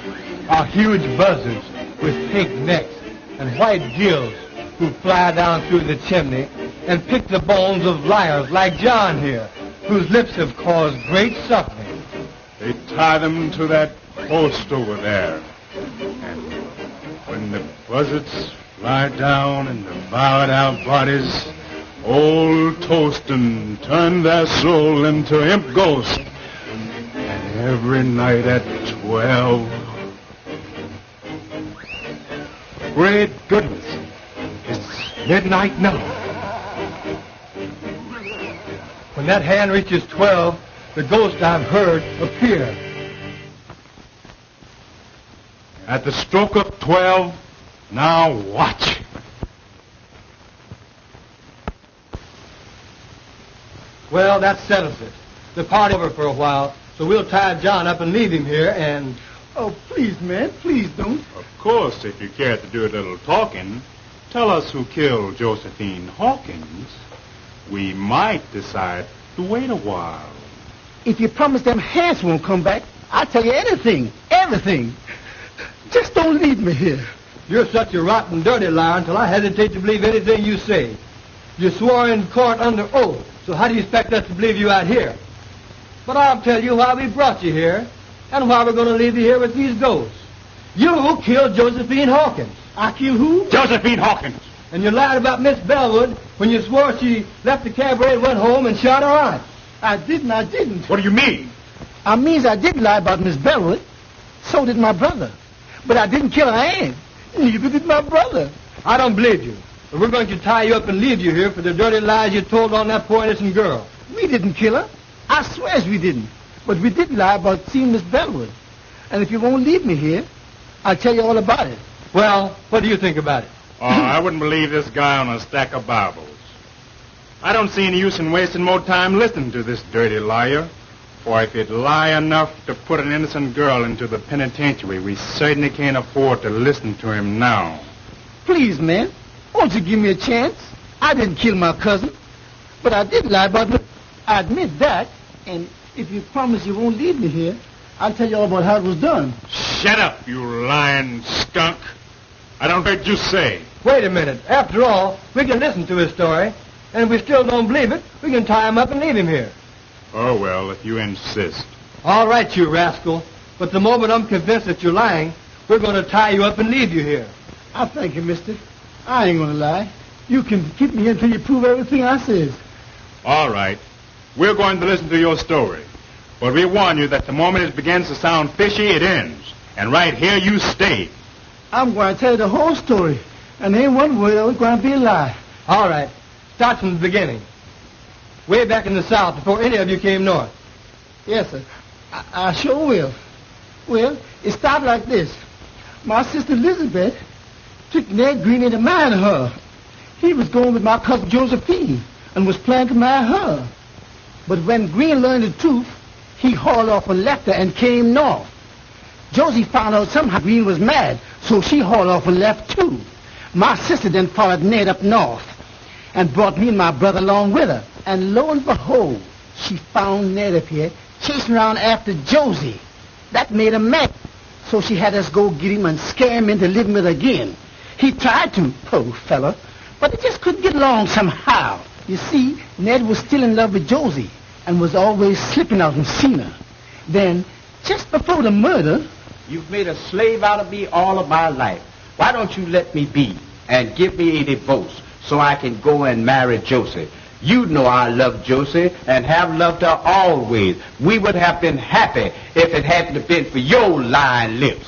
are huge buzzards with pink necks and white gills who fly down through the chimney and pick the bones of liars like John here, whose lips have caused great suffering. They tie them to that post over there. And when the buzzards fly down and devour our bodies, old Thompson turned their soul into imp ghosts. And every night at 12... Great goodness, it's midnight now. When that hand reaches 12, the ghost I've heard appear. At the stroke of 12, now watch. Well, that settles it. The party over for a while, so we'll tie John up and leave him here and... Oh, please, man, please don't. Of course, if you care to do a little talking, tell us who killed Josephine Hawkins. We might decide to wait a while. If you promise them hands won't come back, I'll tell you anything, everything. Just don't leave me here. You're such a rotten, dirty liar until I hesitate to believe anything you say. You swore in court under oath, so how do you expect us to believe you out here? But I'll tell you why we brought you here, and why we're going to leave you here with these ghosts. You killed Josephine Hawkins. I killed who? Josephine Hawkins. And you lied about Miss Bellwood when you swore she left the cabaret and went home and shot her aunt. I didn't. What do you mean? I means I did lie about Miss Bellwood. So did my brother. But I didn't kill her aunt. Neither did my brother. I don't believe you. But we're going to tie you up and leave you here for the dirty lies you told on that poor innocent girl. We didn't kill her. I swears we didn't. But we did lie about seeing Miss Bellwood. And if you won't leave me here, I'll tell you all about it. Well, what do you think about it? Oh, I wouldn't believe this guy on a stack of Bibles. I don't see any use in wasting more time listening to this dirty liar. For if he'd lie enough to put an innocent girl into the penitentiary, we certainly can't afford to listen to him now. Please, man, won't you give me a chance? I didn't kill my cousin, but I did lie about her. I admit that, and if you promise you won't leave me here, I'll tell you all about how it was done. Shut up, you lying skunk. I don't heard you say. Wait a minute. After all, we can listen to his story, and if we still don't believe it, we can tie him up and leave him here. Oh, well, if you insist. All right, you rascal. But the moment I'm convinced that you're lying, we're going to tie you up and leave you here. I thank you, mister. I ain't going to lie. You can keep me here until you prove everything I says. All right. We're going to listen to your story. But we warn you that the moment it begins to sound fishy, it ends. And right here you stay. I'm going to tell you the whole story. And ain't one word of it's going to be a lie. All right. Start from the beginning. Way back in the South, before any of you came north. Yes, sir. I sure will. Well, it started like this. My sister Elizabeth took Ned Green into marrying her. He was going with my cousin Josephine and was planning to marry her. But when Green learned the truth, he hauled off and left her and came north. Josie found out somehow Green was mad, so she hauled off and left too. My sister then followed Ned up north and brought me and my brother along with her. And lo and behold, she found Ned up here chasing around after Josie. That made her mad, so she had us go get him and scare him into living with her again. He tried to, poor fella, but they just couldn't get along somehow. You see, Ned was still in love with Josie and was always slipping out and seeing her. Then, just before the murder... You've made a slave out of me all of my life. Why don't you let me be and give me a divorce so I can go and marry Josie? You know I love Josie and have loved her always. We would have been happy if it hadn't been for your lying lips.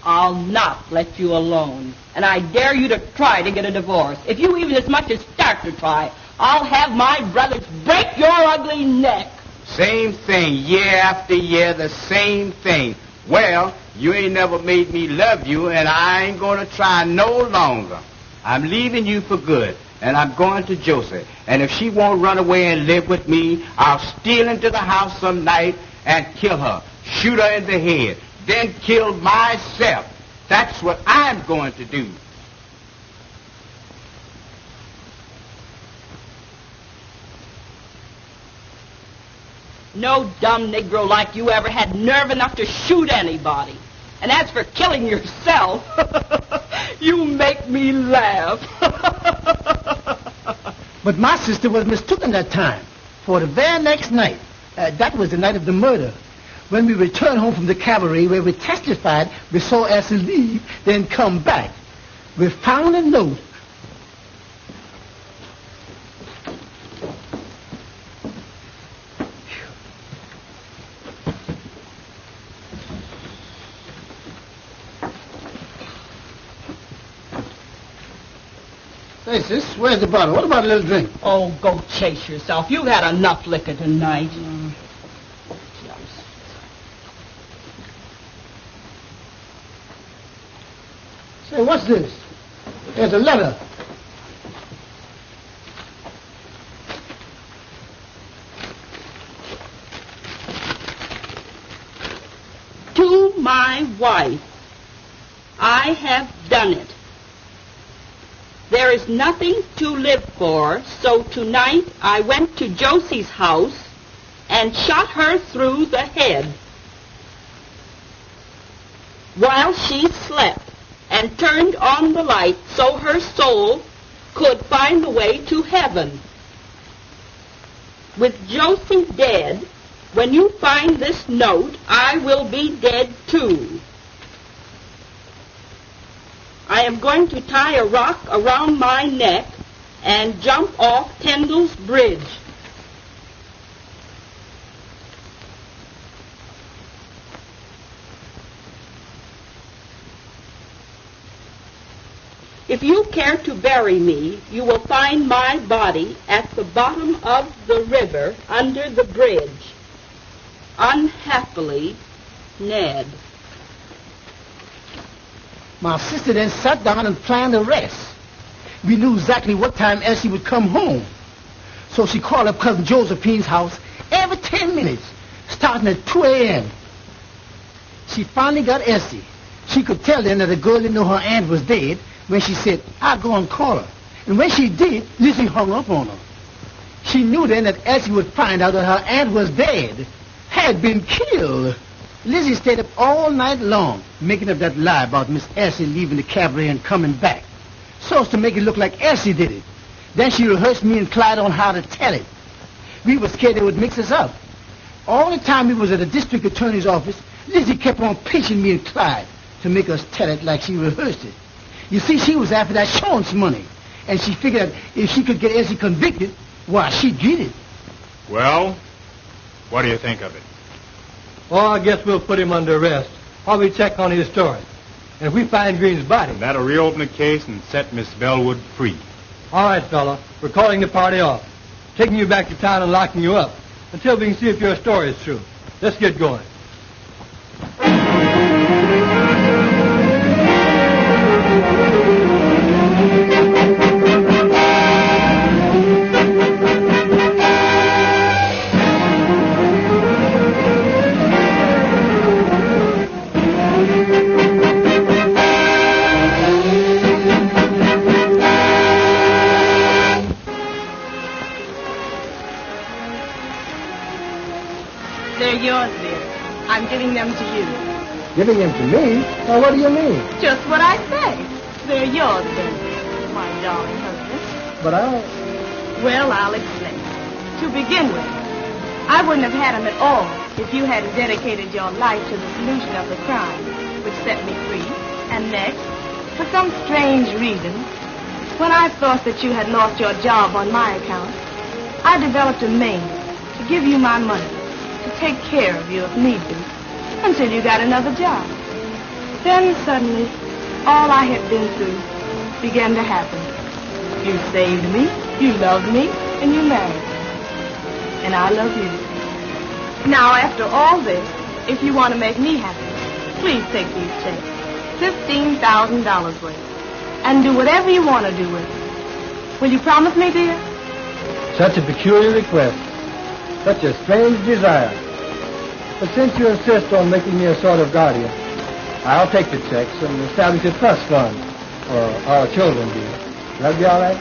I'll not let you alone. And I dare you to try to get a divorce. If you even as much as start to try, I'll have my brothers break your ugly neck. Same thing, year after year, the same thing. Well, you ain't never made me love you, and I ain't gonna try no longer. I'm leaving you for good, and I'm going to Josie. And if she won't run away and live with me, I'll steal into the house some night and kill her, shoot her in the head, then kill myself. That's what I'm going to do. No dumb Negro like you ever had nerve enough to shoot anybody. And as for killing yourself, you make me laugh. But my sister was mistaken that time. For the very next night, that was the night of the murder, when we returned home from the cabaret where we testified we saw Elsie leave, then come back. We found a note. Hey, sis, where's the bottle? What about a little drink? Oh, go chase yourself. You've had enough liquor tonight. Say, what's this? There's a letter. To my wife, I have done it. There is nothing to live for, so tonight I went to Josie's house and shot her through the head while she slept and turned on the light so her soul could find the way to heaven. With Josie dead, when you find this note, I will be dead too. I am going to tie a rock around my neck and jump off Tyndall's Bridge. If you care to bury me, you will find my body at the bottom of the river under the bridge. Unhappily, Ned. My sister then sat down and planned the rest. We knew exactly what time Elsie would come home. So she called up Cousin Josephine's house every 10 minutes, starting at 2 a.m. She finally got Elsie. She could tell then that the girl didn't know her aunt was dead when she said, I'll go and call her. And when she did, Lizzie hung up on her. She knew then that Elsie would find out that her aunt was dead, had been killed. Lizzie stayed up all night long, making up that lie about Miss Elsie leaving the cabaret and coming back, so as to make it look like Elsie did it. Then she rehearsed me and Clyde on how to tell it. We were scared they would mix us up. All the time we was at the district attorney's office, Lizzie kept on pinching me and Clyde to make us tell it like she rehearsed it. You see, she was after that insurance money, and she figured that if she could get Elsie convicted, why, she'd get it. Well, what do you think of it? Well, I guess we'll put him under arrest while we check on his story. And if we find Green's body... That'll reopen the case and set Miss Bellwood free. All right, fella. We're calling the party off. Taking you back to town and locking you up until we can see if your story is true. Let's get going. They're yours, dear. I'm giving them to you. Giving them to me? Now, what do you mean? Just what I say. They're yours, then, my darling husband. But Well, I'll explain. To begin with, I wouldn't have had them at all if you hadn't dedicated your life to the solution of the crime, which set me free. And next, for some strange reason, when I thought that you had lost your job on my account, I developed a means to give you my money, to take care of you if need be, until you got another job. Then suddenly, all I had been through began to happen. You saved me, you loved me, and you married me. And I love you. Now, after all this, if you want to make me happy, please take these checks, $15,000 worth, and do whatever you want to do with it. Will you promise me, dear? Such a peculiar request. Such a strange desire. But since you insist on making me a sort of guardian, I'll take the checks and establish a trust fund for our children, dear. That'll be all right?